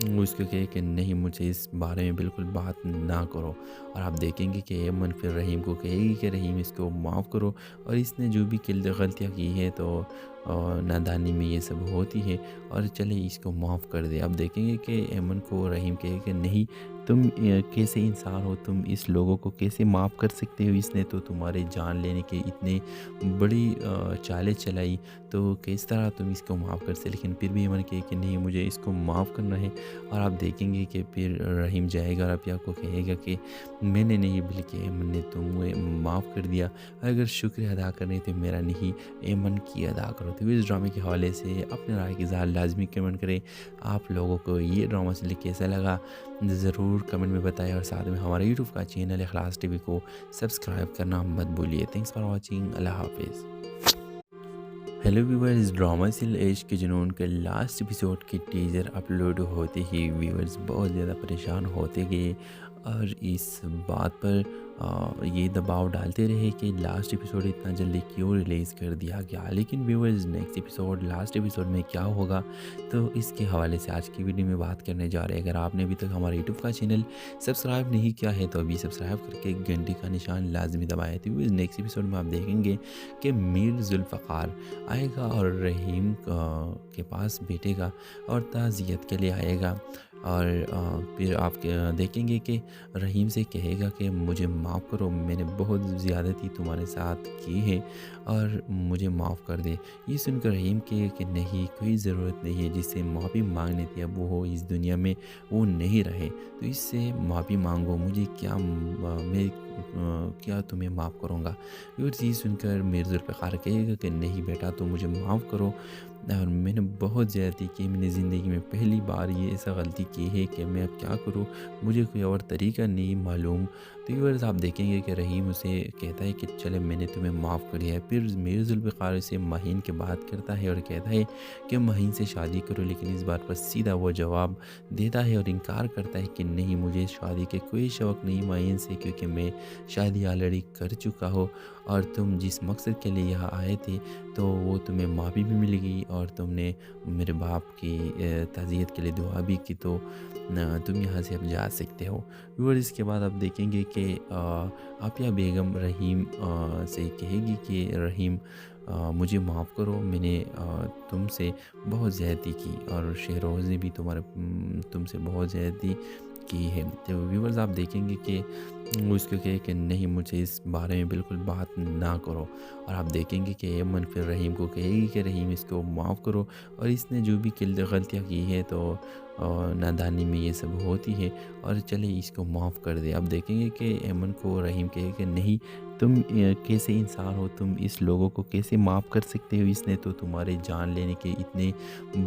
وہ اس کو کہے کہ نہیں مجھے اس بارے میں بالکل بات نہ کرو، اور آپ دیکھیں گے کہ ایمن پھر رحیم کو کہے گی کہ رحیم اس کو معاف کرو، اور اس نے جو بھی غلطیاں کی ہے تو نادانی میں یہ سب ہوتی ہے، اور چلے اس کو معاف کر دے۔ اب دیکھیں گے کہ ایمن کو رحیم کہے کہ نہیں تم کیسے انسان ہو، تم اس لوگوں کو کیسے معاف کر سکتے ہو، اس نے تو تمہارے جان لینے کے اتنے بڑی چالیں چلائی، تو کس طرح تم اس کو معاف کر سکتے۔ لیکن پھر بھی ایمن کہے کہ نہیں مجھے اس کو معاف کرنا ہے، اور آپ دیکھیں گے کہ پھر رحیم جائے گا اور ابیا کو کہے گا کہ میں نے نہیں بلکہ ایمن نے تمہیں معاف کر دیا، اگر شکر ادا کرنے تو میرا نہیں ایمن کی ادا کرو۔ تو اس ڈرامے کے حوالے سے اپنے رائے کی اظہار لازمی کمنٹ کریں۔ آپ لوگوں کو یہ ڈرامہ سے کیسا لگا ضرور کمنٹ میں بتائیں، اور ساتھ میں ہمارے یوٹیوب کا چینل اخلاص ٹی وی کو سبسکرائب کرنا مت بھولیے۔ تھینکس فار واچنگ، اللہ حافظ۔ ہیلو ویورز، ڈرامہ سل عشق کے جنون کے لاسٹ ایپیسوڈ کی ٹیزر اپلوڈ ہوتے ہی ویورز بہت زیادہ پریشان ہوتے گئے، اور اس بات پر یہ دباؤ ڈالتے رہے کہ لاسٹ ایپیسوڈ اتنا جلدی کیوں ریلیز کر دیا گیا۔ لیکن viewers next episode last episode میں کیا ہوگا، تو اس کے حوالے سے آج کی ویڈیو میں بات کرنے جا رہے ہیں۔ اگر آپ نے ابھی تک ہمارے یوٹیوب کا چینل سبسکرائب نہیں کیا ہے تو ابھی سبسکرائب کر کے گھنٹی کا نشان لازمی دبائے۔ تو نیکسٹ ایپیسوڈ میں آپ دیکھیں گے کہ میر ذوالفقار آئے گا اور رحیم کے پاس بیٹھے گا اور تعزیت کے لیے آئے گا، اور پھر آپ دیکھیں گے کہ رحیم سے کہے گا کہ مجھے معاف کرو، میں نے بہت زیادتی تمہارے ساتھ کی ہے اور مجھے معاف کر دے۔ یہ سن کر رحیم کہے کہ نہیں کوئی ضرورت نہیں ہے، جس سے معافی مانگنے تھی اب وہ اس دنیا میں وہ نہیں رہے، تو اس سے معافی مانگو، مجھے کیا میں کیا تمہیں معاف کروں گا۔ یہ چیز سن کر میر ذوالفقار کہے گا کہ نہیں بیٹا تو مجھے معاف کرو، اور میں نے بہت زیادتی کی، میں نے زندگی میں پہلی بار یہ ایسا غلطی کی ہے کہ میں اب کیا کروں، مجھے کوئی اور طریقہ نہیں معلوم۔ تو ویورز آپ دیکھیں گے کہ رحیم اسے کہتا ہے کہ چلے میں نے تمہیں معاف کر دیا ہے۔ پھر میر ذوالفقار اسے مہین کے بات کرتا ہے اور کہتا ہے کہ مہین سے شادی کرو، لیکن اس بات پر سیدھا وہ جواب دیتا ہے اور انکار کرتا ہے کہ نہیں مجھے شادی کے کوئی شوق نہیں مہین سے، کیونکہ میں شادی آلریڈی کر چکا ہوں، اور تم جس مقصد کے لیے یہاں آئے تھے تو وہ تمہیں معافی بھی مل گئی، اور تم نے میرے باپ کی تعزیت کے لیے دعا بھی کی، تو تم یہاں سے اب جا سکتے ہو۔ اور اس کے بعد آپ دیکھیں گے کہ عافیہ بیگم رحیم سے کہے گی کہ رحیم مجھے معاف کرو، میں نے تم سے بہت زیادتی کی، اور شہروز نے بھی تم سے بہت زیادتی کی ہے۔ تو ویورز آپ دیکھیں گے کہ وہ اس کو کہے کہ نہیں مجھے اس بارے میں بالکل بات نہ کرو، اور آپ دیکھیں گے کہ ایمن پھر رحیم کو کہے گی کہ رحیم اس کو معاف کرو، اور اس نے جو بھی غلطیاں کی ہے تو نادانی میں یہ سب ہوتی ہے، اور چلے اس کو معاف کر دے۔ اب دیکھیں گے کہ ایمن کو رحیم کہے کہ نہیں تم کیسے انسان ہو، تم اس لوگوں کو کیسے معاف کر سکتے ہو، اس نے تو تمہارے جان لینے کے اتنے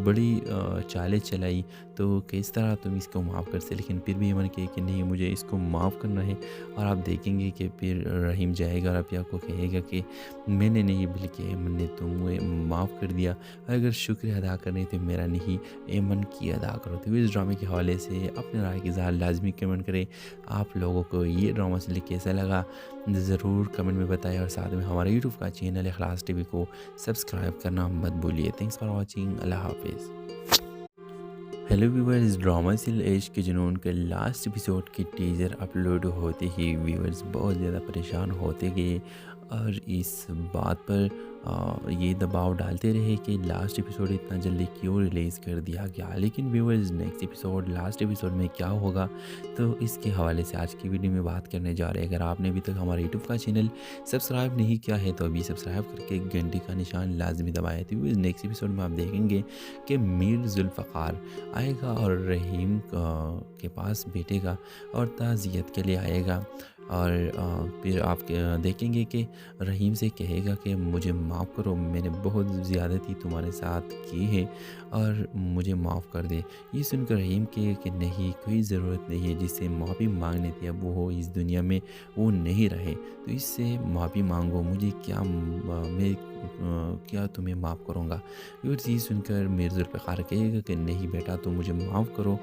بڑی چالیں چلائی، تو کس طرح تم اس کو معاف کر سکتے۔ لیکن پھر بھی ایمن کہے کہ نہیں مجھے اس کو معاف کرنا ہے، اور آپ دیکھیں گے کہ پھر رحیم جائے گا اور ابیا کو کہے گا کہ میں نے نہیں بلکہ ایمن نے تمہیں معاف کر دیا، اگر شکر ادا کرنے تو میرا نہیں ایمن کی ادا کرو۔ تو اس ڈرامے کے حوالے سے اپنے رائے کی اظہار لازمی کمنٹ کریں۔ آپ لوگوں کو یہ ڈرامہ سے کیسا لگا ضرور کمنٹ میں بتائیں، اور ساتھ میں ہمارے یوٹیوب کا چینل اخلاص ٹی وی کو سبسکرائب کرنا مت بھولیے۔ تھینکس فار واچنگ، اللہ حافظ۔ ہیلو ویورز، ڈرامہ سل عشق کے جنون کے لاسٹ ایپیسوڈ کی ٹیزر اپلوڈ ہوتے ہی ویورز بہت زیادہ پریشان ہوتے گئے، اور اس بات پر یہ دباؤ ڈالتے رہے کہ لاسٹ ایپیسوڈ اتنا جلدی کیوں ریلیز کر دیا گیا۔ لیکن viewers next episode last episode میں کیا ہوگا، تو اس کے حوالے سے آج کی ویڈیو میں بات کرنے جا رہے ہیں۔ اگر آپ نے ابھی تک ہمارے یوٹیوب کا چینل سبسکرائب نہیں کیا ہے تو ابھی سبسکرائب کر کے گھنٹی کا نشان لازمی دبائے۔ تو نیکسٹ ایپیسوڈ میں آپ دیکھیں گے کہ میر ذوالفقار آئے گا اور رحیم کے پاس بیٹھے گا اور تعزیت کے لیے آئے گا، اور پھر آپ دیکھیں گے کہ رحیم سے کہے گا کہ مجھے معاف کرو، میں نے بہت زیادتی تمہارے ساتھ کی ہے اور مجھے معاف کر دے۔ یہ سن کر رحیم کہے کہ نہیں کوئی ضرورت نہیں ہے، جس سے معافی مانگنے تھی اب وہ اس دنیا میں وہ نہیں رہے، تو اس سے معافی مانگو، مجھے کیا میں کیا تمہیں معاف کروں گا۔ یہ چیز سن کر میر ذوالفقار کہے گا کہ نہیں بیٹا تو مجھے معاف کرو،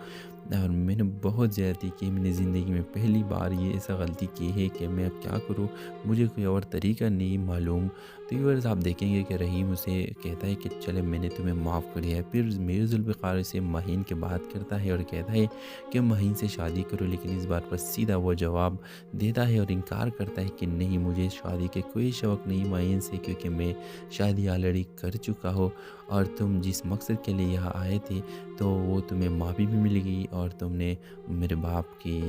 اور میں نے بہت زیادتی کی، میں نے زندگی میں پہلی بار یہ ایسا غلطی کی ہے کہ میں اب کیا کروں، مجھے کوئی اور طریقہ نہیں معلوم۔ تو ویورز آپ دیکھیں گے کہ رحیم اسے کہتا ہے کہ چلے میں نے تمہیں معاف کر دیا ہے۔ پھر میر ذوالفقار سے مہین کے بات کرتا ہے اور کہتا ہے کہ مہین سے شادی کرو، لیکن اس بار پر سیدھا وہ جواب دیتا ہے اور انکار کرتا ہے کہ نہیں، مجھے شادی کے کوئی شوق نہیں مہین سے، کیونکہ میں شادی آلریڈی کر چکا ہوں، اور تم جس مقصد کے لیے یہاں آئے تھے تو وہ تمہیں معافی بھی ملے گی، اور تم نے میرے باپ کی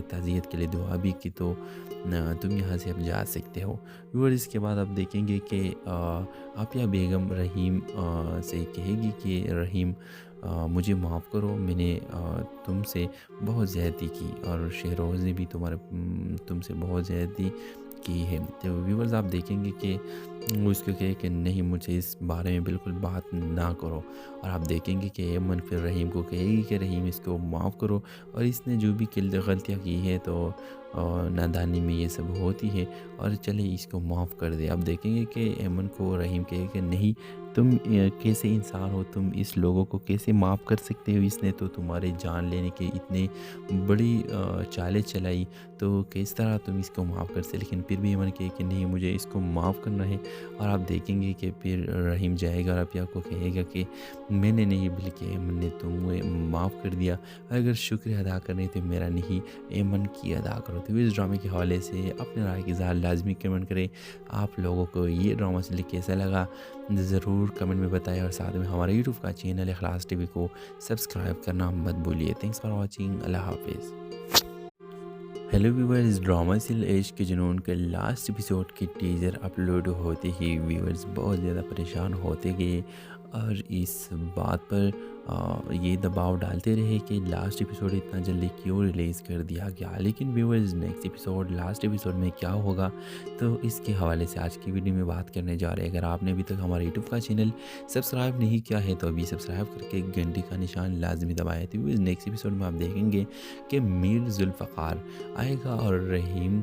تعزیت کے لیے دعا بھی کی، تو تم یہاں سے اب جا سکتے ہو۔ اور اس کے بعد آپ دیکھیں گے کہ عافیہ بیگم رحیم سے کہے گی کہ رحیم مجھے معاف کرو، میں نے تم سے بہت زیادتی کی، اور شہروز نے بھی تم سے بہت زیادتی کی ہے۔ تو ویورز آپ دیکھیں گے کہ وہ اس کو کہے کہ نہیں، مجھے اس بارے میں بالکل بات نہ کرو، اور آپ دیکھیں گے کہ ایمن پھر رحیم کو کہے گی کہ رحیم اس کو معاف کرو، اور اس نے جو بھی غلطیاں کی ہے تو نادانی میں یہ سب ہوتی ہے، اور چلے اس کو معاف کر دے۔ آپ دیکھیں گے کہ ایمن کو رحیم کہے کہ نہیں، تم کیسے انسان ہو، تم اس لوگوں کو کیسے معاف کر سکتے ہو، اس نے تو تمہارے جان لینے کے اتنے بڑی چالیں چلائی، تو کس طرح تم اس کو معاف کر سکتے۔ لیکن پھر بھی ایمن کہے کہ نہیں، مجھے اس کو معاف کرنا ہے، اور آپ دیکھیں گے کہ پھر رحیم جائے گا اور عافیہ کو کہے گا کہ میں نے نہیں بلکہ ایمن نے تمہیں معاف کر دیا، اگر شکریہ ادا کرنے تو میرا نہیں ایمن کی ادا کرو۔ تو اس ڈرامے کے حوالے سے اپنے رائے کی اظہار لازمی کمنٹ کریں۔ آپ لوگوں کو یہ ڈرامہ سے کیسا لگا ضرور کمنٹ میں بتائیں، اور ساتھ میں ہمارے یوٹیوب کا چینل اخلاص ٹی وی کو سبسکرائب کرنا مت بھولیے۔ تھینکس فار واچنگ، اللہ حافظ۔ ہیلو ویورز، ڈرامہ سل عشق کے جنون کے لاسٹ ایپیسوڈ کی ٹیزر اپلوڈ ہوتے ہی ویورز بہت زیادہ پریشان ہوتے گئے، اور اس بات پر یہ دباؤ ڈالتے رہے کہ لاسٹ ایپیسوڈ اتنا جلدی کیوں ریلیز کر دیا گیا۔ لیکن viewers next episode last episode میں کیا ہوگا، تو اس کے حوالے سے آج کی ویڈیو میں بات کرنے جا رہے ہیں۔ اگر آپ نے ابھی تک ہمارے یوٹیوب کا چینل سبسکرائب نہیں کیا ہے تو ابھی سبسکرائب کر کے گھنٹی کا نشان لازمی دبائے۔ تو ویورز نیکسٹ ایپیسوڈ میں آپ دیکھیں گے کہ میر ذوالفقار آئے گا اور رحیم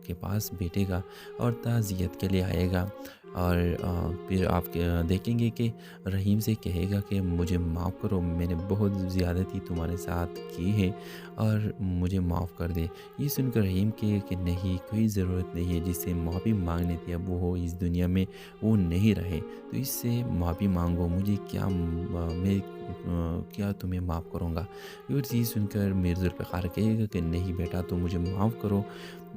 کے پاس بیٹھے گا اور تعزیت کے لیے آئے گا، اور پھر آپ دیکھیں گے کہ رحیم سے کہے گا کہ مجھے معاف کرو، میں نے بہت زیادتی تمہارے ساتھ کی ہے اور مجھے معاف کر دے۔ یہ سن کر رحیم کہے کہ نہیں، کوئی ضرورت نہیں ہے، جس سے معافی مانگنے تھی اب وہ اس دنیا میں وہ نہیں رہے، تو اس سے معافی مانگو، مجھے کیا میں کیا تمہیں معاف کروں گا۔ یہ چیز سن کر میر ذوالفقار کہے گا کہ نہیں بیٹا، تو مجھے معاف کرو،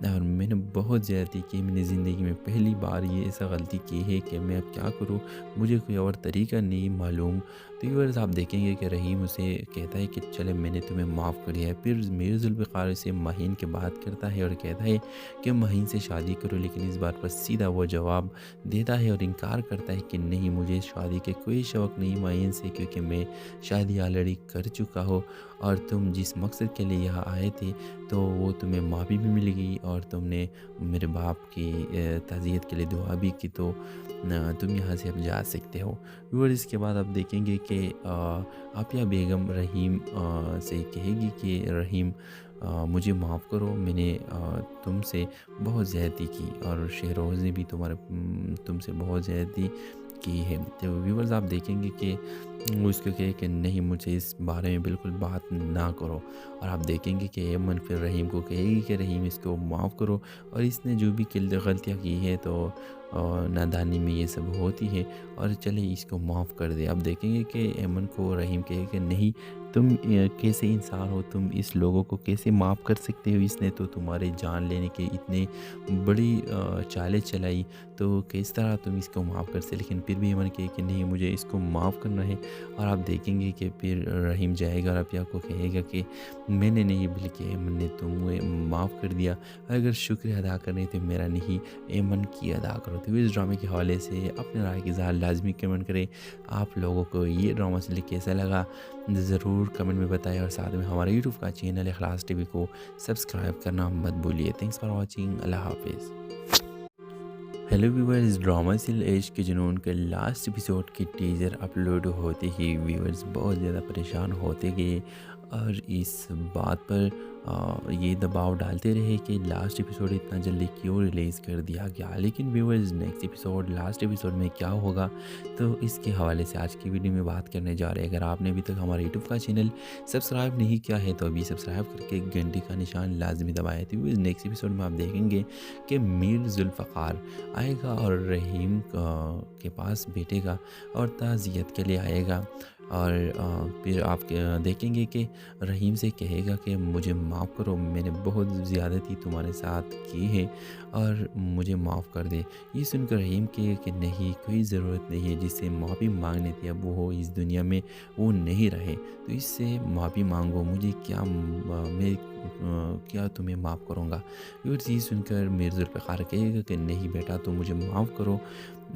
اور میں نے بہت زیادتی کی، میں نے زندگی میں پہلی بار یہ ایسا غلطی کی ہے کہ میں اب کیا کروں، مجھے کوئی اور طریقہ نہیں معلوم۔ تو ویورز آپ دیکھیں گے کہ رحیم اسے کہتا ہے کہ چلے میں نے تمہیں معاف کر دیا ہے۔ پھر میر ذوالفقار سے مہین کے بات کرتا ہے اور کہتا ہے کہ مہین سے شادی کرو، لیکن اس بار پر سیدھا وہ جواب دیتا ہے اور انکار کرتا ہے کہ نہیں، مجھے شادی کے کوئی شوق نہیں مہین سے، کیونکہ میں شادی آلریڈی کر چکا ہوں، اور تم جس مقصد کے لیے یہاں آئے تھے تو وہ تمہیں معافی بھی ملے گی، اور تم نے میرے باپ کی تعزیت کے لیے دعا بھی کی، تو تم یہاں سے اب جا سکتے ہو۔ اور اس کے بعد آپ دیکھیں گے کہ عافیہ بیگم رحیم سے کہے گی کہ رحیم مجھے معاف کرو، میں نے تم سے بہت زیادتی کی، اور شہروز نے بھی تم سے بہت زیادتی کی ہے۔ تو ویورز آپ دیکھیں گے کہ وہ اس کو کہے کہ نہیں، مجھے اس بارے میں بالکل بات نہ کرو، اور آپ دیکھیں گے کہ ایمن پھر رحیم کو کہے گی کہ رحیم اس کو معاف کرو، اور اس نے جو بھی غلطیاں کی ہے تو نادانی میں یہ سب ہوتی ہے، اور چلے اس کو معاف کر دے۔ آپ دیکھیں گے کہ ایمن کو رحیم کہے کہ نہیں، تم کیسے انسان ہو، تم اس لوگوں کو کیسے معاف کر سکتے ہو، اس نے تو تمہارے جان لینے کے اتنے بڑی چالیں چلائی، تو کس طرح تم اس کو معاف کر سکتے۔ لیکن پھر بھی ایمن کہے کہ نہیں، مجھے اس کو معاف کرنا ہے، اور آپ دیکھیں گے کہ پھر رحیم جائے گا اور عافیہ کو کہے گا کہ میں نے نہیں بلکہ ایمن نے تمہیں معاف کر دیا، اگر شکریہ ادا کرنے تو میرا نہیں ایمن کی ادا کرو۔ تو اس ڈرامے کے حوالے سے اپنے رائے کی اظہار لازمی کمنٹ کریں۔ آپ لوگوں کو یہ ڈرامہ سے کیسا لگا ضرور کمنٹ میں بتائیں، اور ساتھ میں ہمارے یوٹیوب کا چینل اخلاص ٹی وی کو سبسکرائب کرنا مت بھولیے۔ تھینکس فار واچنگ، اللہ حافظ۔ ہیلو ویورز، ڈرامہ سل عشق کے جنون کے لاسٹ ایپیسوڈ کی ٹیزر اپلوڈ ہوتے ہی ویورز بہت زیادہ پریشان ہوتے گئے، اور اس بات پر یہ دباؤ ڈالتے رہے کہ لاسٹ ایپیسوڈ اتنا جلدی کیوں ریلیز کر دیا گیا، لیکن viewers next episode last episode میں کیا ہوگا تو اس کے حوالے سے آج کی ویڈیو میں بات کرنے جا رہے ہیں۔ اگر آپ نے ابھی تک ہمارا یوٹیوب کا چینل سبسکرائب نہیں کیا ہے تو ابھی سبسکرائب کر کے گھنٹی کا نشان لازمی دبائے۔ تو نیکسٹ ایپیسوڈ میں آپ دیکھیں گے کہ میر ذوالفقار آئے گا اور رحیم کے پاس بیٹھے گا اور تعزیت کے لیے آئے گا، اور پھر آپ دیکھیں گے کہ رحیم سے کہے گا کہ مجھے معاف کرو، میں نے بہت زیادتی تمہارے ساتھ کی ہے اور مجھے معاف کر دے۔ یہ سن کر رحیم کہے کہ نہیں، کوئی ضرورت نہیں ہے، جس سے معافی مانگنے تھی اب وہ اس دنیا میں وہ نہیں رہے، تو اس سے معافی مانگو، مجھے کیا میں کیا تمہیں معاف کروں گا۔ یہ سن کر میر ذوالفقار کہے گا کہ نہیں بیٹا، تو مجھے معاف کرو،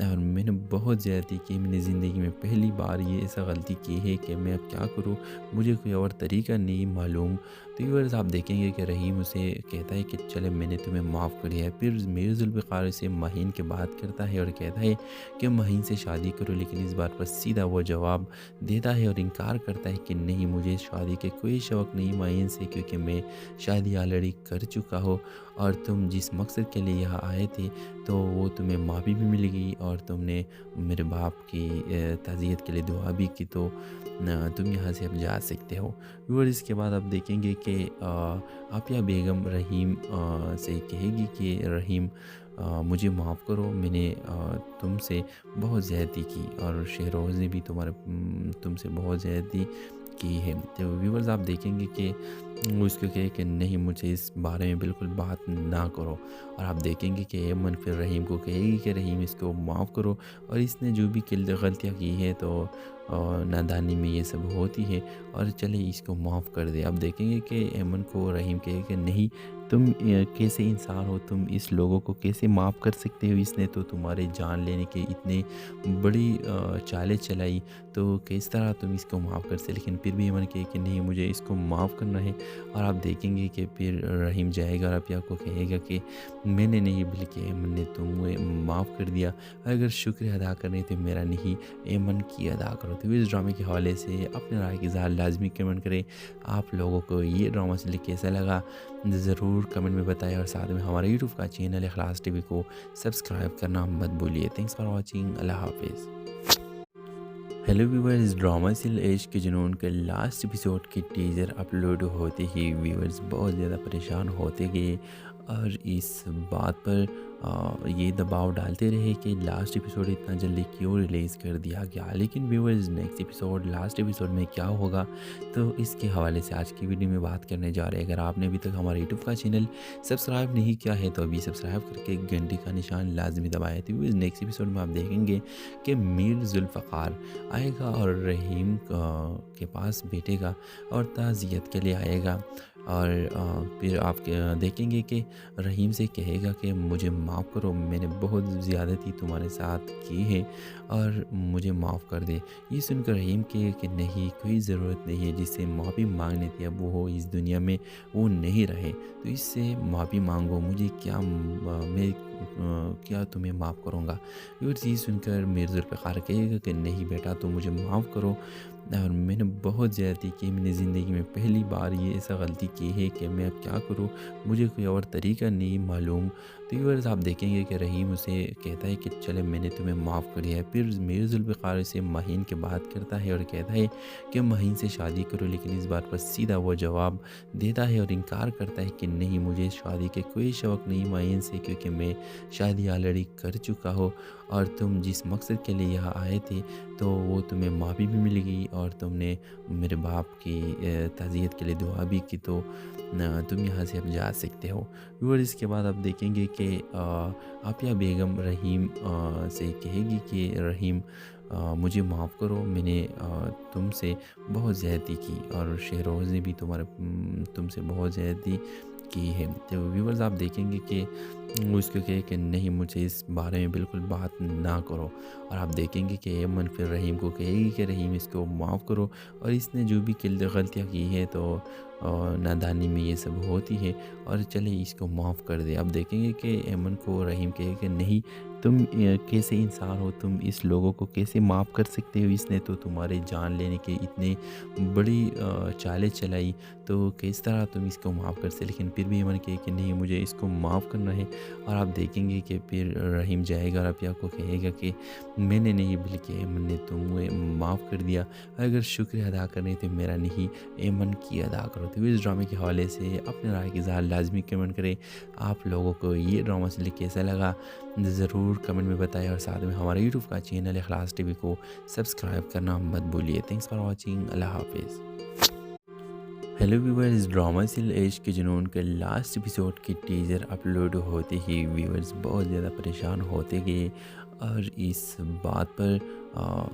اور میں نے بہت زیادتی کی، میں نے زندگی میں پہلی بار یہ ایسا غلطی کی ہے کہ میں اب کیا کروں، مجھے کوئی اور طریقہ نہیں معلوم۔ تو ویورز آپ دیکھیں گے کہ رحیم اسے کہتا ہے کہ چلے میں نے تمہیں معاف کر دیا ہے۔ پھر میر ذوالفقار سے مہین کے بات کرتا ہے اور کہتا ہے کہ مہین سے شادی کرو، لیکن اس بار پر سیدھا وہ جواب دیتا ہے اور انکار کرتا ہے کہ نہیں، مجھے شادی کے کوئی شوق نہیں مہین سے، کیونکہ میں شادی آلریڈی کر چکا ہوں، اور تم جس مقصد کے لیے یہاں آئے تھے تو وہ تمہیں معافی بھی مل گئی، اور تم نے میرے باپ کی تعزیت کے لیے دعا بھی کی، تو تم یہاں سے اب جا سکتے ہو۔ اور اس کے بعد آپ دیکھیں گے کہ عافیہ بیگم رحیم سے کہے گی کہ رحیم مجھے معاف کرو، میں نے تم سے بہت زیادتی کی، اور شہروز نے بھی تم سے بہت زیادتی کی ہے۔ تو ویورز آپ دیکھیں گے کہ وہ اس کو کہے کہ نہیں، مجھے اس بارے میں بالکل بات نہ کرو، اور آپ دیکھیں گے کہ ایمن پھر رحیم کو کہے گی کہ رحیم اس کو معاف کرو، اور اس نے جو بھی غلطیاں کی ہے تو نادانی میں یہ سب ہوتی ہے، اور چلے اس کو معاف کر دے۔ اب دیکھیں گے کہ ایمن کو رحیم کہے کہ نہیں، تم کیسے انسان ہو، تم اس لوگوں کو کیسے معاف کر سکتے ہو، اس نے تو تمہارے جان لینے کے اتنے بڑی چالیں چلائی، تو کس طرح تم اس کو معاف کر سکتے۔ لیکن پھر بھی ایمن کہے کہ نہیں، مجھے اس کو معاف کرنا ہے، اور آپ دیکھیں گے کہ پھر رحیم جائے گا اور عافیہ کو کہے گا کہ میں نے نہیں بلکہ ایمن نے تمہیں معاف کر دیا، اگر شکریہ ادا کرنے تو میرا نہیں، ایمن کی ادا کرو۔ تو اس ڈرامے کے حوالے سے اپنے رائے کی اظہار لازمی کمنٹ کریں۔ آپ لوگوں کو یہ ڈرامہ سے کیسا لگا ضرور کمنٹ میں بتائیں، اور ساتھ میں ہمارے یوٹیوب کا چینل اخلاص ٹی وی کو سبسکرائب کرنا مت بھولیے۔ تھینکس فار واچنگ، اللہ حافظ۔ ہیلو ویورز، ڈرامہ سل عشق کے جنون کے لاسٹ ایپیسوڈ کی ٹیزر اپلوڈ ہوتے ہی ویورز بہت زیادہ پریشان ہوتے گئے، اور اس بات پر یہ دباؤ ڈالتے رہے کہ لاسٹ ایپیسوڈ اتنا جلدی کیوں ریلیز کر دیا گیا، لیکن viewers next episode last episode میں کیا ہوگا تو اس کے حوالے سے آج کی ویڈیو میں بات کرنے جا رہے ہیں۔ اگر آپ نے ابھی تک ہمارے یوٹیوب کا چینل سبسکرائب نہیں کیا ہے تو ابھی سبسکرائب کر کے گھنٹی کا نشان لازمی دبائے۔ تو نیکسٹ ایپیسوڈ میں آپ دیکھیں گے کہ میر ذوالفقار آئے گا اور رحیم کے پاس بیٹھے گا اور تعزیت کے لیے آئے گا، اور پھر آپ دیکھیں گے کہ رحیم سے کہے گا کہ مجھے معاف کرو، میں نے بہت زیادتی تمہارے ساتھ کی ہے اور مجھے معاف کر دے۔ یہ سن کر رحیم کہے کہ نہیں، کوئی ضرورت نہیں ہے، جس سے معافی مانگنے تھی اب وہ اس دنیا میں وہ نہیں رہے، تو اس سے معافی مانگو، مجھے کیا میں کیا تمہیں معاف کروں گا۔ یہ چیز سن کر میر ذوالفقار کہے گا کہ نہیں بیٹا، تو مجھے معاف کرو، اور میں نے بہت زیادتی کی، میں نے زندگی میں پہلی بار یہ ایسا غلطی کی ہے کہ میں اب کیا کروں، مجھے کوئی اور طریقہ نہیں معلوم۔ تو ویورز آپ دیکھیں گے کہ رحیم اسے کہتا ہے کہ چلے میں نے تمہیں معاف کر دیا ہے۔ پھر میر ذوالفقار سے مہین کے بات کرتا ہے اور کہتا ہے کہ مہین سے شادی کرو، لیکن اس بار پر سیدھا وہ جواب دیتا ہے اور انکار کرتا ہے کہ نہیں، مجھے شادی کے کوئی شوق نہیں مہین سے، کیونکہ میں شادی آلریڈی کر چکا ہوں، اور تم جس مقصد کے لیے یہاں آئے تھے تو وہ تمہیں معافی بھی مل گئی، اور تم نے میرے باپ کی تعزیت کے لیے دعا بھی کی، تو تم یہاں سے اب جا سکتے ہو۔ اور اس کے بعد آپ دیکھیں گے کہ عافیہ بیگم رحیم سے کہے گی کہ رحیم مجھے معاف کرو، میں نے تم سے بہت زیادتی کی، اور شہروز نے بھی تم سے بہت زیادتی کی ہے۔ تو ویورز آپ دیکھیں گے کہ وہ اس کو کہے کہ نہیں، مجھے اس بارے میں بالکل بات نہ کرو، اور آپ دیکھیں گے کہ ایمن پھر رحیم کو کہے گی کہ رحیم اس کو معاف کرو، اور اس نے جو بھی غلطیاں کی ہے تو نادانی میں یہ سب ہوتی ہے، اور چلے اس کو معاف کر دے۔ اب دیکھیں گے کہ ایمن کو رحیم کہے کہ نہیں، تم کیسے انسان ہو، تم اس لوگوں کو کیسے معاف کر سکتے ہو، اس نے تو تمہارے جان لینے کے اتنے بڑی چالیں چلائی، تو کس طرح تم اس کو معاف کر سکتے؟ لیکن پھر بھی ایمن کہے کہ نہیں، مجھے اس کو معاف کرنا ہے۔ اور آپ دیکھیں گے کہ پھر رحیم جائے گا اور افیا کو کہے گا کہ میں نے نہیں بلکہ ایمن نے تمہیں معاف کر دیا، اگر شکریہ ادا کرنے تو میرا نہیں ایمن کی ادا کرو۔ تو اس ڈرامے کے حوالے سے اپنے رائے کی اظہار لازمی کمنٹ کریں۔ آپ لوگوں کو یہ ڈرامہ سے کیسا لگا ضرور کمنٹ میں بتائیں، اور ساتھ میں ہمارے یوٹیوب کا چینل اخلاص ٹی وی کو سبسکرائب کرنا مت بھولیے۔ تھینکس فار واچنگ، اللہ حافظ۔ ہیلو ویورز، ڈرامہ سل عشق کے جنون کے لاسٹ ایپیسوڈ کی ٹیزر اپلوڈ ہوتے ہی ویورز بہت زیادہ پریشان ہوتے گئے، اور اس بات پر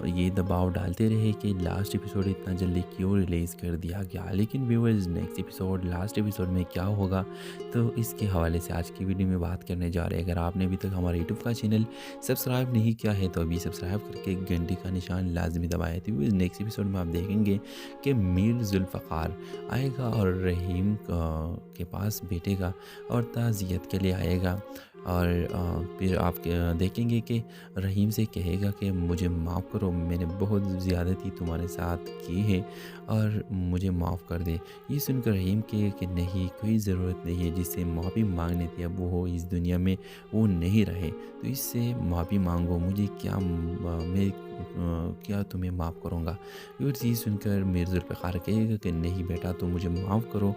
یہ دباؤ ڈالتے رہے کہ لاسٹ ایپیسوڈ اتنا جلدی کیوں ریلیز کر دیا گیا۔ لیکن viewers next episode, last episode میں کیا ہوگا، تو اس کے حوالے سے آج کی ویڈیو میں بات کرنے جا رہے ہیں۔ اگر آپ نے ابھی تک ہمارے یوٹیوب کا چینل سبسکرائب نہیں کیا ہے تو ابھی سبسکرائب کر کے گھنٹی کا نشان لازمی دبائے۔ تو نیکسٹ ایپیسوڈ میں آپ دیکھیں گے کہ میر ذوالفقار آئے گا اور رحیم کے پاس بیٹھے گا اور تعزیت کے لیے آئے گا، اور پھر آپ دیکھیں گے کہ رحیم سے کہے گا کہ مجھے معاف کرو، میں نے بہت زیادتی تمہارے ساتھ کی ہے اور مجھے معاف کر دے۔ یہ سن کر رحیم کہے کہ نہیں، کوئی ضرورت نہیں ہے، جس سے معافی مانگنے تھی اب وہ اس دنیا میں وہ نہیں رہے، تو اس سے معافی مانگو، مجھے کیا میں کیا تمہیں معاف کروں گا۔ یہ چیز سن کر میر ذوالفقار کہے گا کہ نہیں بیٹا، تو مجھے معاف کرو،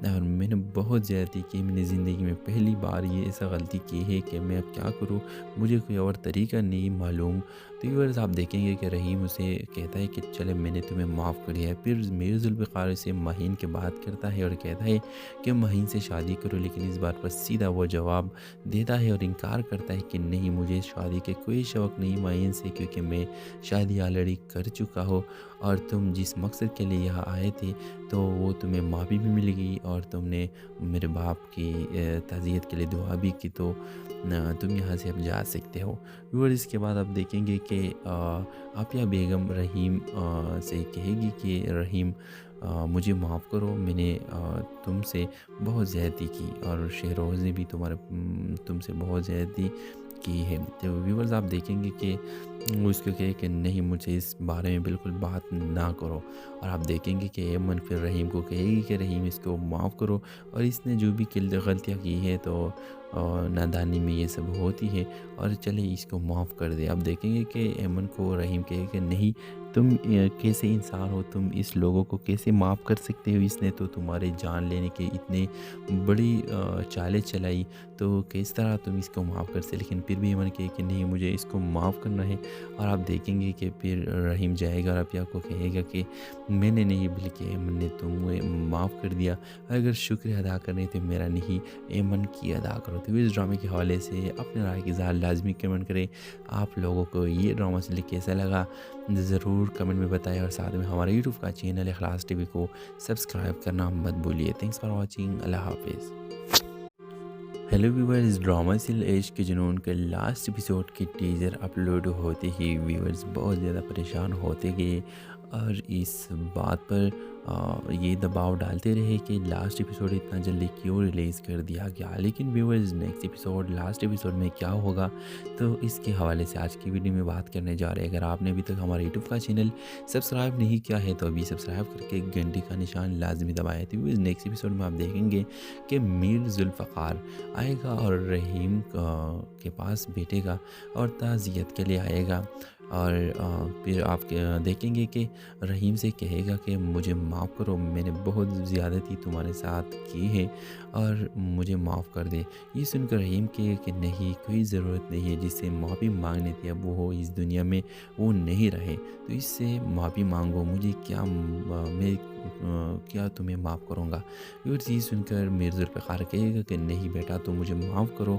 اور میں نے بہت زیادتی کی، میں نے زندگی میں پہلی بار یہ ایسا غلطی کی ہے کہ میں اب کیا کروں، مجھے کوئی اور طریقہ نہیں معلوم۔ تو ویورز آپ دیکھیں گے کہ رحیم اسے کہتا ہے کہ چلے میں نے تمہیں معاف کر دیا ہے۔ پھر میر ذوالفقار اسے مہین کے بات کرتا ہے اور کہتا ہے کہ مہین سے شادی کرو، لیکن اس بار پر سیدھا وہ جواب دیتا ہے اور انکار کرتا ہے کہ نہیں، مجھے شادی کے کوئی شوق نہیں مہین سے، کیونکہ میں شادی آلریڈی کر چکا ہوں، اور تم جس مقصد کے لیے یہاں آئے تھے تو وہ تمہیں معافی بھی ملے گی، اور تم نے میرے باپ کی تعزیت کے لیے دعا بھی کی، تو تم یہاں سے اب جا سکتے ہو۔ اور اس کے بعد آپ دیکھیں گے کہ عافیہ بیگم رحیم سے کہے گی کہ رحیم مجھے معاف کرو، میں نے تم سے بہت زیادتی کی، اور شہروز نے بھی تم سے بہت زیادتی کی ہے۔ تو ویورز آپ دیکھیں گے کہ وہ اس کو کہے کہ نہیں، مجھے اس بارے میں بالکل بات نہ کرو، اور آپ دیکھیں گے کہ ایمن پھر رحیم کو کہے گی کہ رحیم اس کو معاف کرو، اور اس نے جو بھی غلطیاں کی ہے تو نادانی میں یہ سب ہوتی ہے، اور چلے اس کو معاف کر دے۔ اب دیکھیں گے کہ ایمن کو رحیم کہے کہ نہیں، تم کیسے انسان ہو، تم اس لوگوں کو کیسے معاف کر سکتے ہو، اس نے تو تمہارے جان لینے کے اتنے بڑی چالیں چلائی، تو کس طرح تم اس کو معاف کر سکتے؟ لیکن پھر بھی ایمن کہے کہ نہیں، مجھے اس کو معاف کرنا ہے۔ اور آپ دیکھیں گے کہ پھر رحیم جائے گا اور افیا کو کہے گا کہ میں نے نہیں بلکہ ایمن نے تمہیں معاف کر دیا، اگر شکریہ ادا کرنے تو میرا نہیں ایمن کی ادا کرو۔ تو اس ڈرامے کے حوالے سے اپنے رائے کی اظہار لازمی کمنٹ کریں۔ آپ لوگوں کو یہ ڈرامہ سے کیسا لگا ضرور کمنٹ میں بتائیں، اور ساتھ میں ہمارے یوٹیوب کا چینل اخلاص ٹی وی کو سبسکرائب کرنا مت بھولیے۔ تھینکس فار واچنگ، اللہ حافظ۔ ہیلو ویورز، ڈرامہ سل عشق کے جنون کے لاسٹ ایپیسوڈ کی ٹیزر اپلوڈ ہوتے ہی ویورز بہت زیادہ پریشان ہوتے گئے، اور اس بات پر یہ دباؤ ڈالتے رہے کہ لاسٹ ایپیسوڈ اتنا جلدی کیوں ریلیز کر دیا گیا۔ لیکن viewers next episode, last episode میں کیا ہوگا، تو اس کے حوالے سے آج کی ویڈیو میں بات کرنے جا رہے ہیں۔ اگر آپ نے ابھی تک ہمارے یوٹیوب کا چینل سبسکرائب نہیں کیا ہے تو ابھی سبسکرائب کر کے گھنٹی کا نشان لازمی دبائے۔ تو نیکسٹ ایپیسوڈ میں آپ دیکھیں گے کہ میر ذوالفقار آئے گا اور رحیم کے پاس بیٹھے گا اور تعزیت کے لیے آئے گا، اور پھر آپ دیکھیں گے کہ رحیم سے کہے گا کہ مجھے معاف کرو، میں نے بہت زیادتی تمہارے ساتھ کی ہے اور مجھے معاف کر دے۔ یہ سن کر رحیم کہے کہ نہیں، کوئی ضرورت نہیں ہے، جس سے معافی مانگنے تھی اب وہ اس دنیا میں وہ نہیں رہے، تو اس سے معافی مانگو، مجھے کیا میں کیا تمہیں معاف کروں گا۔ یہ چیز سن کر میر ذوالفقار کہے گا کہ نہیں بیٹا، تو مجھے معاف کرو،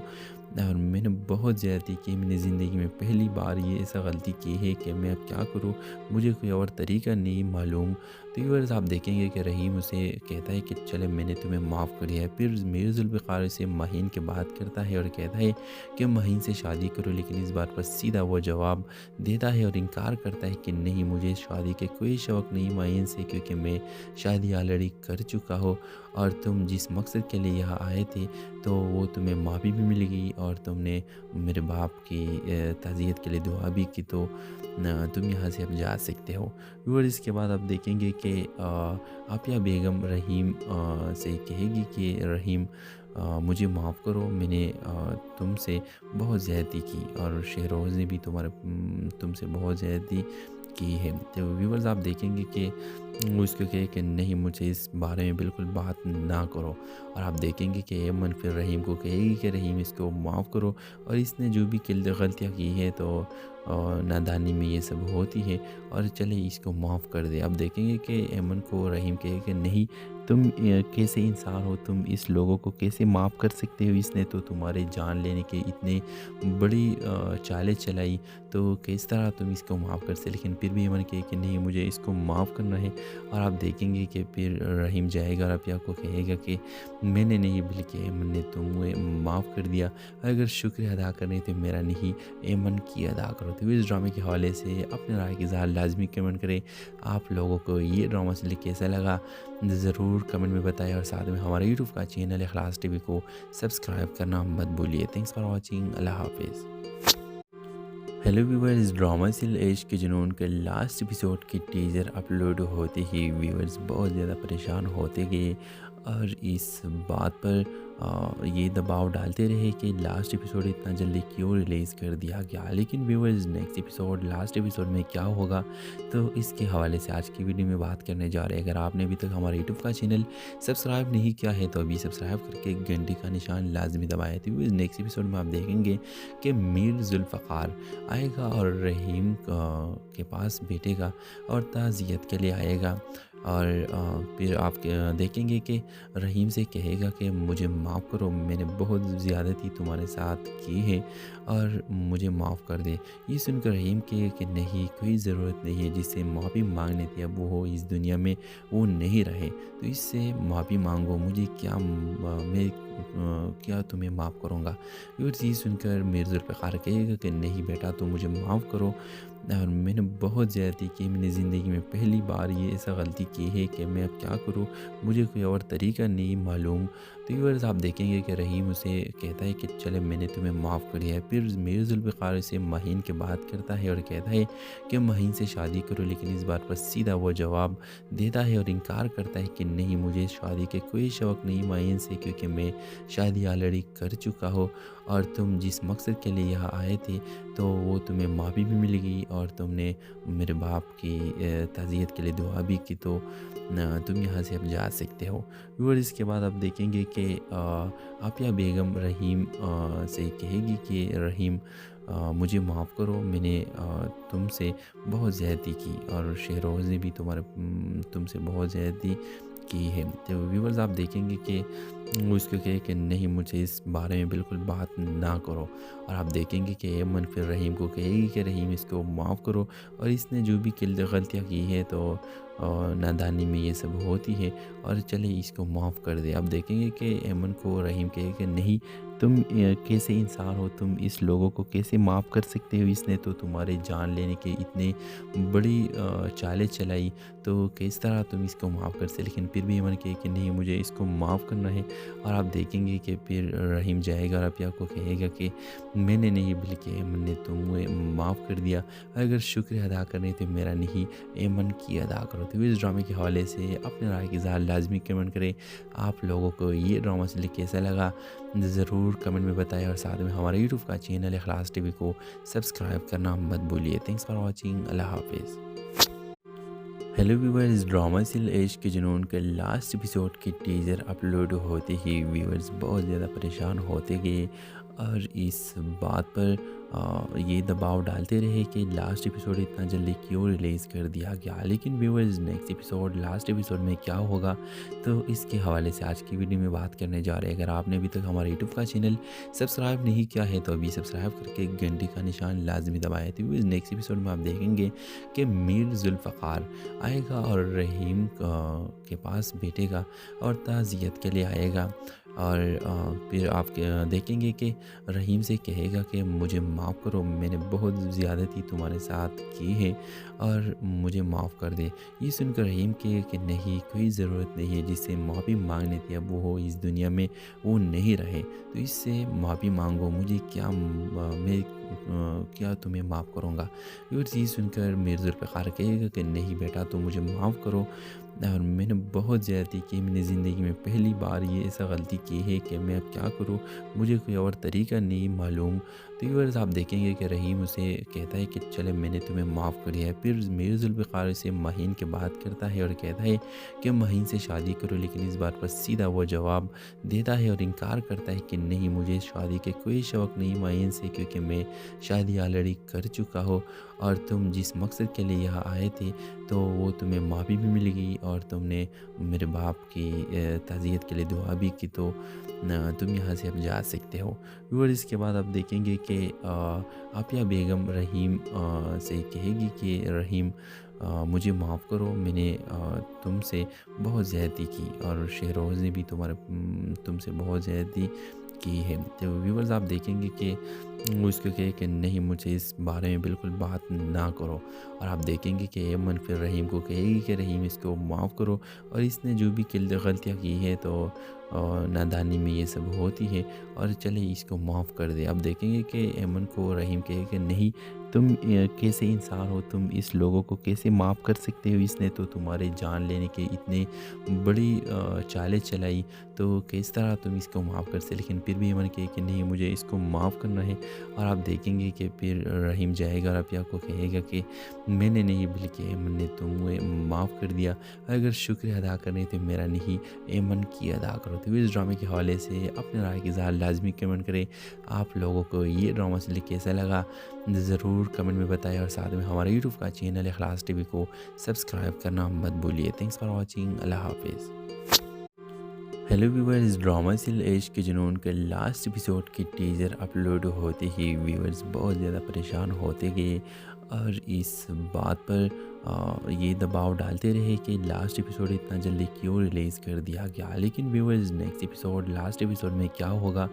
اور میں نے بہت زیادتی کی، میں نے زندگی میں پہلی بار یہ ایسا غلطی کی ہے کہ میں اب کیا کروں، مجھے کوئی اور طریقہ نہیں معلوم۔ تو ویورز آپ دیکھیں گے کہ رحیم اسے کہتا ہے کہ چلے میں نے تمہیں معاف کر دیا ہے۔ پھر میر ذوالفقار اسے مہین کے بات کرتا ہے اور کہتا ہے کہ مہین سے شادی کرو، لیکن اس بار پر سیدھا وہ جواب دیتا ہے اور انکار کرتا ہے کہ نہیں، مجھے شادی کے کوئی شوق نہیں مہین سے، کیونکہ میں شادی آلریڈی کر چکا ہوں، اور تم جس مقصد کے لیے یہاں آئے تھے تو وہ تمہیں معافی بھی ملے گی، اور تم نے میرے باپ کی تعزیت کے لیے دعا بھی کی، تو تم یہاں سے اب جا سکتے ہو۔ اور اس کے بعد آپ دیکھیں گے کہ عافیہ بیگم رحیم سے کہے گی کہ رحیم مجھے معاف کرو، میں نے تم سے بہت زیادتی کی، اور شہروز نے بھی تم سے بہت زیادتی کی ہے۔ تو ویورز آپ دیکھیں گے کہ وہ اس کو کہے کہ نہیں، مجھے اس بارے میں بالکل بات نہ کرو، اور آپ دیکھیں گے کہ ایمن پھر رحیم کو کہے گی کہ رحیم اس کو معاف کرو، اور اس نے جو بھی غلطیاں کی ہے تو نادانی میں یہ سب ہوتی ہے، اور چلے اس کو معاف کر دے۔ اب دیکھیں گے کہ ایمن کو رحیم کہے کہ نہیں، تم کیسے انسان ہو، تم اس لوگوں کو کیسے معاف کر سکتے ہو، اس نے تو تمہارے جان لینے کے اتنے بڑی چالیں چلائی، تو کس طرح تم اس کو معاف کر سکتے۔ لیکن پھر بھی ایمن کہے کہ نہیں، مجھے اس کو معاف کرنا ہے، اور آپ دیکھیں گے کہ پھر رحیم جائے گا اور عافیہ کو کہے گا کہ میں نے نہیں بلکہ ایمن نے تمہیں معاف کر دیا، اگر شکریہ ادا کرنے تو میرا نہیں، ایمن کی ادا کرو۔ تو اس ڈرامے کے حوالے سے اپنے رائے کی اظہار لازمی کمنٹ کریں۔ آپ لوگوں کو یہ ڈرامہ سے کیسا لگا ضرور کمنٹ میں بتائیں، اور ساتھ میں ہمارے یوٹیوب کا چینل اخلاص ٹی وی کو سبسکرائب کرنا مت بھولیے۔ تھینکس فار واچنگ، اللہ حافظ۔ ہیلو ویورز، ڈرامہ سل عشق کے جنون کے لاسٹ ایپیسوڈ کی ٹیزر اپلوڈ ہوتے ہی ویورز بہت زیادہ پریشان ہوتے گئے، اور اس بات پر یہ دباؤ ڈالتے رہے کہ لاسٹ ایپیسوڈ اتنا جلدی کیوں ریلیز کر دیا گیا۔ لیکن viewers next episode, last episode میں کیا ہوگا، تو اس کے حوالے سے آج کی ویڈیو میں بات کرنے جا رہے ہیں۔ اگر آپ نے ابھی تک ہمارے یوٹیوب کا چینل سبسکرائب نہیں کیا ہے تو ابھی سبسکرائب کر کے گھنٹی کا نشان لازمی دبائے۔ تو نیکسٹ ایپیسوڈ میں آپ دیکھیں گے کہ میر ذوالفقار آئے گا اور رحیم کے پاس بیٹھے گا اور تعزیت کے لیے آئے گا، اور پھر آپ دیکھیں گے کہ رحیم سے کہے گا کہ مجھے معاف کرو، میں نے بہت زیادتی تمہارے ساتھ کی ہے اور مجھے معاف کر دے۔ یہ سن کر رحیم کہے کہ نہیں، کوئی ضرورت نہیں ہے، جس سے معافی مانگنے تھی اب وہ اس دنیا میں وہ نہیں رہے، تو اس سے معافی مانگو، مجھے میں کیا تمہیں معاف کروں گا۔ یہ سن کر میر ذوالفقار کہے گا کہ نہیں بیٹا، تو مجھے معاف کرو، اور میں نے بہت زیادتی کی، میں نے زندگی میں پہلی بار یہ ایسا غلطی کی ہے کہ میں اب کیا کروں، مجھے کوئی اور طریقہ نہیں معلوم۔ تو ویورز آپ دیکھیں گے کہ رحیم اسے کہتا ہے کہ چلے میں نے تمہیں معاف کر دیا ہے۔ پھر میر ذوالفقار سے مہین کی بات کرتا ہے اور کہتا ہے کہ مہین سے شادی کرو، لیکن اس بار پر سیدھا وہ جواب دیتا ہے اور انکار کرتا ہے کہ نہیں، مجھے شادی کے کوئی شوق نہیں مہین سے، کیونکہ میں شادی آلریڈی کر چکا ہوں، اور تم جس مقصد کے لیے یہاں آئے تھے تو وہ تمہیں معافی بھی ملے گی، اور تم نے میرے باپ کی تعزیت کے لیے دعا بھی کی، تو تم یہاں سے اب جا سکتے ہو۔ اور اس کے بعد آپ دیکھیں گے کہ عافیہ بیگم رحیم سے کہے گی کہ رحیم مجھے معاف کرو، میں نے تم سے بہت زیادتی کی، اور شہروز نے بھی تم سے بہت زیادتی کی ہے۔ تو ویورز آپ دیکھیں گے کہ وہ اس کو کہے کہ نہیں، مجھے اس بارے میں بالکل بات نہ کرو، اور آپ دیکھیں گے کہ ایمن پھر رحیم کو کہے گی کہ رحیم اس کو معاف کرو، اور اس نے جو بھی غلطیاں کی ہے تو نادانی میں یہ سب ہوتی ہے، اور چلے اس کو معاف کر دے۔ اب دیکھیں گے کہ ایمن کو رحیم کہے کہ نہیں، تم کیسے انسان ہو، تم اس لوگوں کو کیسے معاف کر سکتے ہو، اس نے تو تمہارے جان لینے کے اتنے بڑی چالیں چلائی، تو کس طرح تم اس کو معاف کر سکتے۔ لیکن پھر بھی ایمن کہے کہ نہیں، مجھے اس کو معاف کرنا ہے، اور آپ دیکھیں گے کہ پھر رحیم جائے گا اور عافیہ کو کہے گا کہ میں نے نہیں بلکہ ایمن نے تمہیں معاف کر دیا، اگر شکریہ ادا کرنے تو میرا نہیں، ایمن کی ادا کرو۔ تو اس ڈرامے کے حوالے سے اپنے رائے کی اظہار لازمی کمنٹ کریں۔ آپ لوگوں کو یہ ڈرامہ سے کیسا لگا ضرور کمنٹ میں بتائیں، اور ساتھ میں ہمارے یوٹیوب کا چینل اخلاص ٹی وی کو سبسکرائب کرنا مت بھولیے۔ تھینکس فار واچنگ، اللہ حافظ۔ ہیلو ویورز، ڈرامہ سل عشق کے جنون کے لاسٹ ایپیسوڈ کی ٹیزر اپلوڈ ہوتے ہی ویورز بہت زیادہ پریشان ہوتے گئے، اور اس بات پر یہ دباؤ ڈالتے رہے کہ لاسٹ ایپیسوڈ اتنا جلدی کیوں ریلیز کر دیا گیا۔ لیکن viewers next episode, last episode میں کیا ہوگا، تو اس کے حوالے سے آج کی ویڈیو میں بات کرنے جا رہے ہیں۔ اگر آپ نے ابھی تک ہمارے یوٹیوب کا چینل سبسکرائب نہیں کیا ہے تو ابھی سبسکرائب کر کے گھنٹی کا نشان لازمی دبائے۔ تو نیکسٹ ایپیسوڈ میں آپ دیکھیں گے کہ میر ذوالفقار آئے گا اور رحیم کے پاس بیٹھے گا اور تعزیت کے لیے آئے گا، اور پھر آپ دیکھیں گے کہ رحیم سے کہے گا کہ مجھے معاف کرو، میں نے بہت زیادتی تمہارے ساتھ کی ہے اور مجھے معاف کر دے۔ یہ سن کر رحیم کہے کہ نہیں، کوئی ضرورت نہیں ہے، جس سے معافی مانگنے تھی اب وہ اس دنیا میں وہ نہیں رہے، تو اس سے معافی مانگو، مجھے کیا میں کیا تمہیں معاف کروں گا۔ یہ چیز سن کر میر ذوالفقار کہے گا کہ نہیں بیٹا، تم مجھے معاف کرو، اور میں نے بہت زیادتی کی، میں نے زندگی میں پہلی بار یہ ایسا غلطی کی ہے کہ میں اب کیا کروں، مجھے کوئی اور طریقہ نہیں معلوم۔ تو ویورز آپ دیکھیں گے کہ رحیم اسے کہتا ہے کہ چلے میں نے تمہیں معاف کر دیا ہے۔ پھر میر ذوالفقار اسے مہین کے بات کرتا ہے اور کہتا ہے کہ مہین سے شادی کرو، لیکن اس بات پر سیدھا وہ جواب دیتا ہے اور انکار کرتا ہے کہ نہیں، مجھے شادی کے کوئی شوق نہیں مہین سے، کیونکہ میں شادی آلریڈی کر چکا ہوں، اور تم جس مقصد کے لیے یہاں آئے تھے تو وہ تمہیں معافی بھی مل گئی، اور تم نے میرے باپ کی تعزیت کے لیے دعا بھی کی، تو تم یہاں سے اب جا سکتے ہو۔ اور اس کے بعد آپ دیکھیں گے کہ عافیہ بیگم رحیم سے کہے گی کہ رحیم مجھے معاف کرو، میں نے تم سے بہت زیادتی کی، اور شہروز نے بھی تم سے بہت زیادتی کی ہے۔ تو ویورز آپ دیکھیں گے کہ وہ اس کو کہے کہ نہیں، مجھے اس بارے میں بالکل بات نہ کرو، اور آپ دیکھیں گے کہ ایمن پھر رحیم کو کہے گی کہ رحیم اس کو معاف کرو، اور اس نے جو بھی غلطیاں کی ہے تو نادانی میں یہ سب ہوتی ہے، اور چلے اس کو معاف کر دے۔ اب دیکھیں گے کہ ایمن کو رحیم کہے کہ نہیں، تم کیسے انسان ہو، تم اس لوگوں کو کیسے معاف کر سکتے ہو، اس نے تو تمہارے جان لینے کے اتنے بڑی چالیں چلائی، تو کس طرح تم اس کو معاف کر سکتے۔ لیکن پھر بھی ایمن کہے کہ نہیں، مجھے اس کو معاف کرنا ہے، اور آپ دیکھیں گے کہ پھر رحیم جائے گا اور عافیہ کو کہے گا کہ میں نے نہیں بلکہ ایمن نے تمہیں معاف کر دیا، اگر شکریہ ادا کرنے تو میرا نہیں، ایمن کی ادا کرو۔ تو اس ڈرامے کے حوالے سے اپنے رائے کی اظہار لازمی کمنٹ کریں۔ آپ لوگوں کو یہ ڈرامہ سے کیسا لگا ضرور کمنٹ میں بتائیں، اور ساتھ میں ہمارے یوٹیوب کا چینل اخلاص ٹی وی کو سبسکرائب کرنا مت بھولیے۔ تھینکس فار واچنگ، اللہ حافظ۔ ہیلو ویورز، ڈرامہ سل عشق کے جنون کے لاسٹ ایپیسوڈ کی ٹیزر اپلوڈ ہوتے ہی ویورز بہت زیادہ پریشان ہوتے گئے، اور اس بات پر یہ دباؤ ڈالتے رہے کہ لاسٹ ایپیسوڈ اتنا جلدی کیوں ریلیز کر دیا گیا۔ لیکن viewers next episode, last episode میں کیا ہوگا،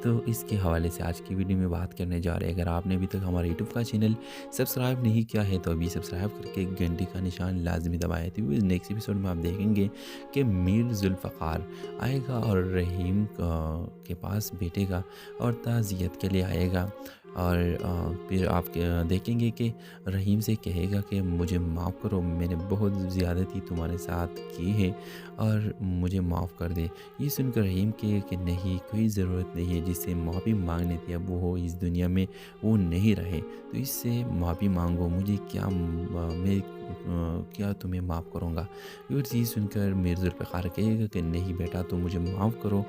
تو اس کے حوالے سے آج کی ویڈیو میں بات کرنے جا رہے ہیں۔ اگر آپ نے ابھی تک ہمارے یوٹیوب کا چینل سبسکرائب نہیں کیا ہے تو ابھی سبسکرائب کر کے گھنٹی کا نشان لازمی دبائے۔ تو نیکسٹ ایپیسوڈ میں آپ دیکھیں گے کہ میر ذوالفقار آئے گا اور رحیم کے پاس بیٹھے گا اور تعزیت کے لیے آئے گا، اور پھر آپ دیکھیں گے کہ رحیم سے کہے گا کہ مجھے معاف کرو، میں نے بہت زیادتی تمہارے ساتھ کی ہے اور مجھے معاف کر دے۔ یہ سن کر رحیم کہے کہ نہیں، کوئی ضرورت نہیں ہے، جس سے معافی مانگنے تھی اب وہ اس دنیا میں وہ نہیں رہے، تو اس سے معافی مانگو، مجھے کیا میں کیا تمہیں معاف کروں گا۔ یہ چیز سن کر میر ذوالفقار کہے گا کہ نہیں بیٹا، تم مجھے معاف کرو،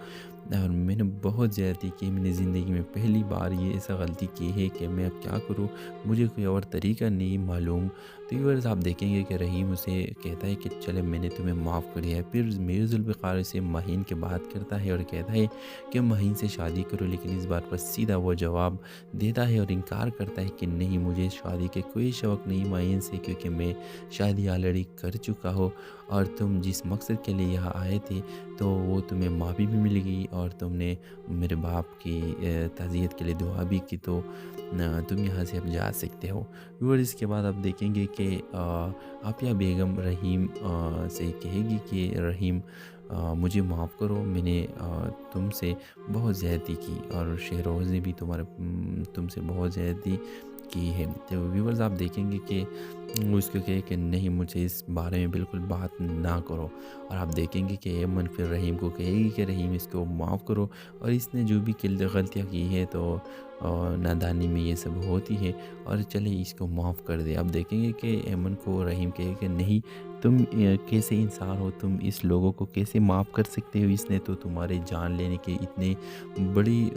اور میں نے بہت زیادتی کی، میں نے زندگی میں پہلی بار یہ ایسا غلطی کی ہے کہ میں اب کیا کروں، مجھے کوئی اور طریقہ نہیں معلوم۔ تو ویورز آپ دیکھیں گے کہ رحیم اسے کہتا ہے کہ چلے میں نے تمہیں معاف کر دیا ہے۔ پھر میر ذوالفقار اسے مہین کے بات کرتا ہے اور کہتا ہے کہ مہین سے شادی کرو، لیکن اس بات پر سیدھا وہ جواب دیتا ہے اور انکار کرتا ہے کہ نہیں، مجھے شادی کے کوئی شوق نہیں مہین سے، کیونکہ میں شادی آلریڈی کر چکا ہوں، اور تم جس مقصد کے لیے یہاں آئے تھے تو وہ تمہیں معافی بھی مل گئی، اور تم نے میرے باپ کی تعزیت کے لیے دعا بھی کی، تو تم یہاں سے اب جا سکتے ہو۔ اور اس کے بعد آپ دیکھیں گے کہ عافیہ بیگم رحیم سے کہے گی کہ رحیم مجھے معاف کرو، میں نے تم سے بہت زیادتی کی، اور شہروز نے بھی تم سے بہت زیادتی کی ہے۔ تو ویورز آپ دیکھیں گے کہ وہ اس کو کہے کہ نہیں، مجھے اس بارے میں بالکل بات نہ کرو، اور آپ دیکھیں گے کہ ایمن پھر رحیم کو کہے گی کہ رحیم اس کو معاف کرو، اور اس نے جو بھی غلطیاں کی ہے تو نادانی میں یہ سب ہوتی ہے، اور چلے اس کو معاف کر دے۔ اب دیکھیں گے کہ ایمن کو رحیم کہے کہ نہیں، تم کیسے انسان ہو، تم اس لوگوں کو کیسے معاف کر سکتے ہو، اس نے تو تمہارے جان لینے کے اتنے بڑی